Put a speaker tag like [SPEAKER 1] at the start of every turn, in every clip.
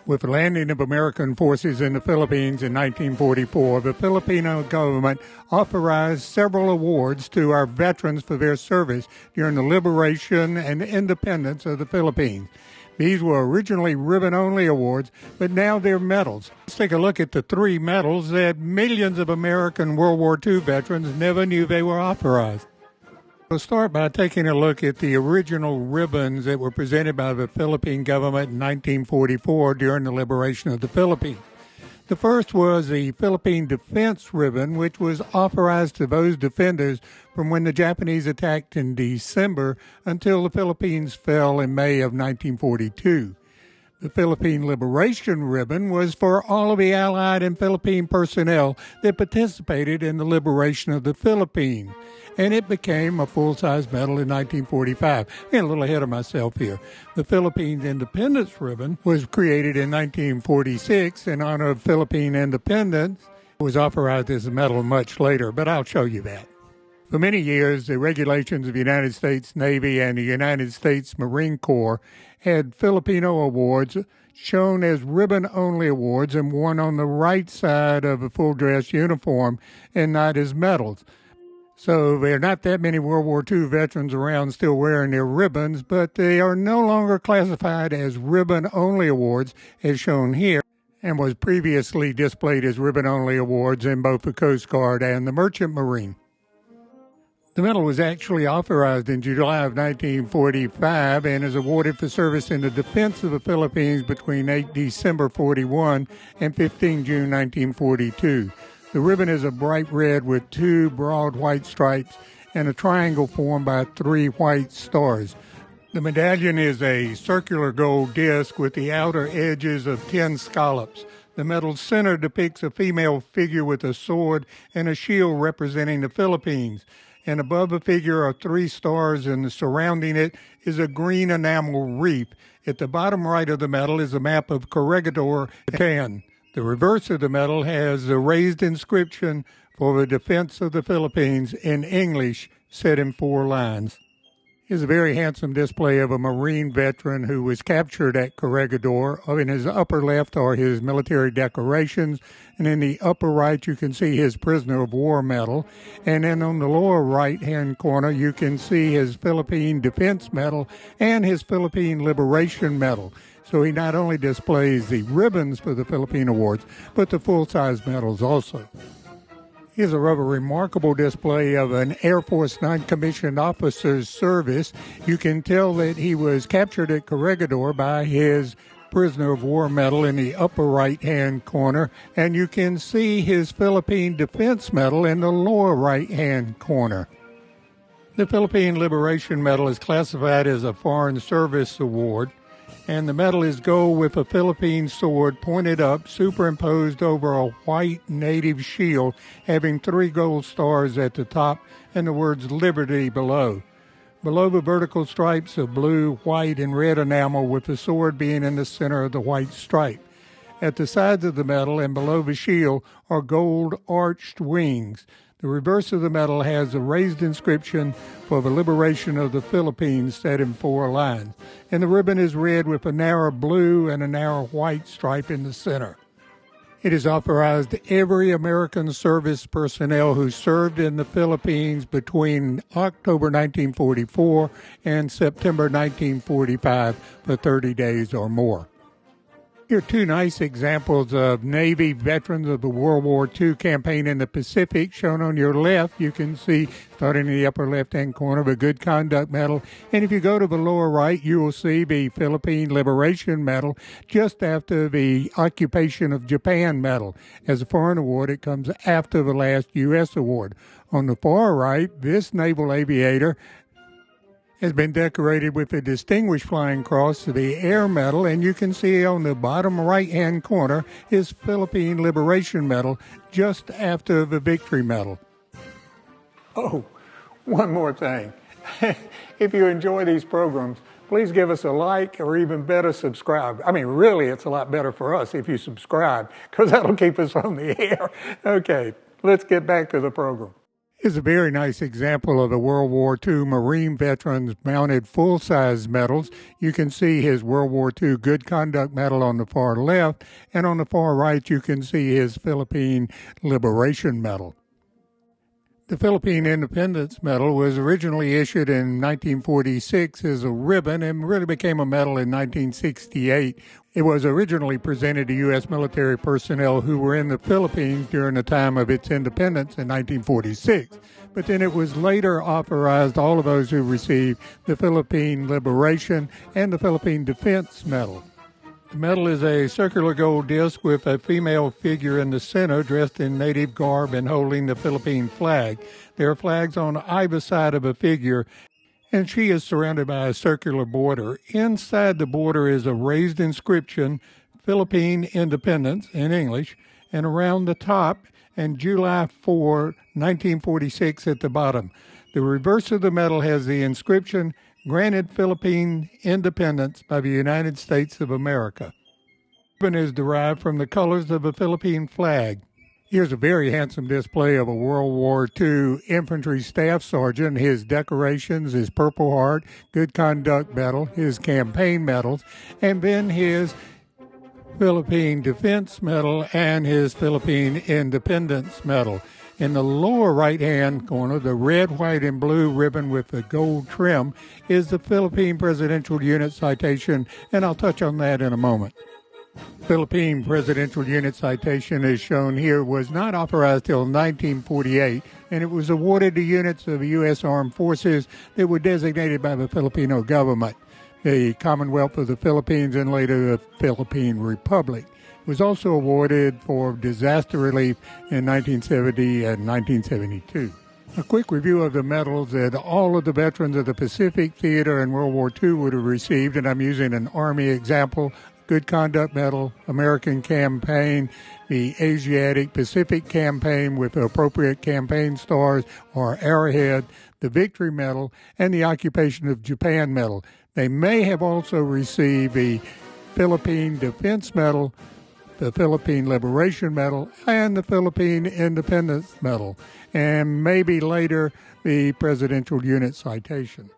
[SPEAKER 1] With the landing of American forces in the Philippines in 1944, the Filipino government authorized several awards to our veterans for their service during the liberation and independence of the Philippines. These were originally ribbon-only awards, but now they're medals. Let's take a look at the three medals that millions of American World War II veterans never knew they were authorized. We'll start by taking a look at the original ribbons that were presented by the Philippine government in 1944 during the liberation of the Philippines. The first was the Philippine Defense Ribbon, which was authorized to those defenders from when the Japanese attacked in December until the Philippines fell in May of 1942. The Philippine Liberation Ribbon was for all of the Allied and Philippine personnel that participated in the liberation of the Philippines, and it became a full-size medal in 1945. I'm getting a little ahead of myself here. The Philippine Independence Ribbon was created in 1946 in honor of Philippine independence. It was authorized as a medal much later, but I'll show you that. For many years, the regulations of the United States Navy and the United States Marine Corps had Filipino awards shown as ribbon-only awards and worn on the right side of a full-dress uniform and not as medals. So there are not that many World War II veterans around still wearing their ribbons, but they are no longer classified as ribbon-only awards as shown here, and was previously displayed as ribbon-only awards in both the Coast Guard and the Merchant Marine. The medal was actually authorized in July of 1945 and is awarded for service in the defense of the Philippines between 8 December 41 and 15 June 1942. The ribbon is a bright red with two broad white stripes and a triangle formed by three white stars. The medallion is a circular gold disc with the outer edges of 10 scallops. The medal's center depicts a female figure with a sword and a shield representing the Philippines. And above the figure are three stars, and surrounding it is a green enamel wreath. At the bottom right of the medal is a map of Corregidor, Japan. The reverse of the medal has a raised inscription for the defense of the Philippines in English, set in 4 lines. Here's a very handsome display of a Marine veteran who was captured at Corregidor. In his upper left are his military decorations, and in the upper right you can see his Prisoner of War medal. And then on the lower right-hand corner you can see his Philippine Defense Medal and his Philippine Liberation Medal. So he not only displays the ribbons for the Philippine awards, but the full-size medals also. Here's a rather remarkable display of an Air Force non-commissioned officer's service. You can tell that he was captured at Corregidor by his Prisoner of War medal in the upper right-hand corner, and you can see his Philippine Defense Medal in the lower right-hand corner. The Philippine Liberation Medal is classified as a Foreign Service Award, and the medal is gold with a Philippine sword pointed up, superimposed over a white native shield having 3 gold stars at the top and the words Liberty below. Below the vertical stripes of blue, white, and red enamel with the sword being in the center of the white stripe. At the sides of the medal and below the shield are gold arched wings. The reverse of the medal has a raised inscription for the liberation of the Philippines set in 4 lines. And the ribbon is red with a narrow blue and a narrow white stripe in the center. It is authorized to every American service personnel who served in the Philippines between October 1944 and September 1945 for 30 days or more. Here are 2 nice examples of Navy veterans of the World War II campaign in the Pacific. Shown on your left, you can see, starting in the upper left-hand corner, the Good Conduct Medal. And if you go to the lower right, you will see the Philippine Liberation Medal just after the Occupation of Japan Medal. As a foreign award, it comes after the last U.S. award. On the far right, this naval aviator has been decorated with the Distinguished Flying Cross, the Air Medal, and you can see on the bottom right-hand corner his Philippine Liberation Medal just after the Victory Medal. Oh, one more thing. If you enjoy these programs, please give us a like or even better subscribe. I mean, really, it's a lot better for us if you subscribe because that'll keep us on the air. Okay, let's get back to the program. Is a very nice example of the World War II Marine veterans mounted full-size medals. You can see his World War II Good Conduct Medal on the far left, and on the far right you can see his Philippine Liberation Medal. The Philippine Independence Medal was originally issued in 1946 as a ribbon and really became a medal in 1968. It was originally presented to U.S. military personnel who were in the Philippines during the time of its independence in 1946. But then it was later authorized all of those who received the Philippine Liberation and the Philippine Defense Medal. The medal is a circular gold disc with a female figure in the center dressed in native garb and holding the Philippine flag. There are flags on either side of a figure, and she is surrounded by a circular border. Inside the border is a raised inscription, Philippine Independence in English, and around the top, and July 4, 1946 at the bottom. The reverse of the medal has the inscription, Granted Philippine Independence by the United States of America. The ribbon is derived from the colors of the Philippine flag. Here's a very handsome display of a World War II infantry staff sergeant, his decorations, his Purple Heart, Good Conduct Medal, his campaign medals, and then his Philippine Defense Medal and his Philippine Independence Medal. In the lower right-hand corner, the red, white, and blue ribbon with the gold trim is the Philippine Presidential Unit Citation, and I'll touch on that in a moment. Philippine Presidential Unit Citation, as shown here, was not authorized till 1948, and it was awarded to units of the U.S. Armed Forces that were designated by the Filipino government, the Commonwealth of the Philippines, and later the Philippine Republic. Was also awarded for disaster relief in 1970 and 1972. A quick review of the medals that all of the veterans of the Pacific Theater and World War II would have received, and I'm using an Army example: Good Conduct Medal, American Campaign, the Asiatic Pacific Campaign with the appropriate campaign stars or arrowhead, the Victory Medal, and the Occupation of Japan Medal. They may have also received the Philippine Defense Medal, the Philippine Liberation Medal, and the Philippine Independence Medal, and maybe later the Presidential Unit Citation.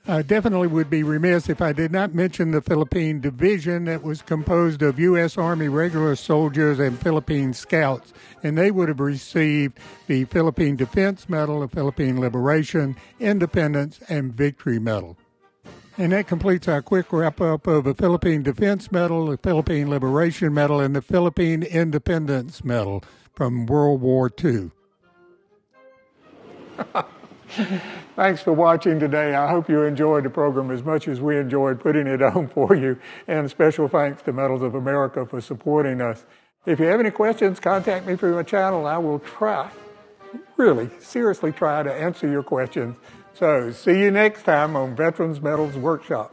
[SPEAKER 1] I definitely would be remiss if I did not mention the Philippine Division that was composed of U.S. Army regular soldiers and Philippine Scouts, and they would have received the Philippine Defense Medal, the Philippine Liberation, Independence, and Victory Medal. And that completes our quick wrap-up of the Philippine Defense Medal, the Philippine Liberation Medal, and the Philippine Independence Medal from World War II. Thanks for watching today. I hope you enjoyed the program as much as we enjoyed putting it on for you. And special thanks to Medals of America for supporting us. If you have any questions, contact me through my channel. I will really seriously try to answer your questions. So see you next time on Veterans Medals Workshop.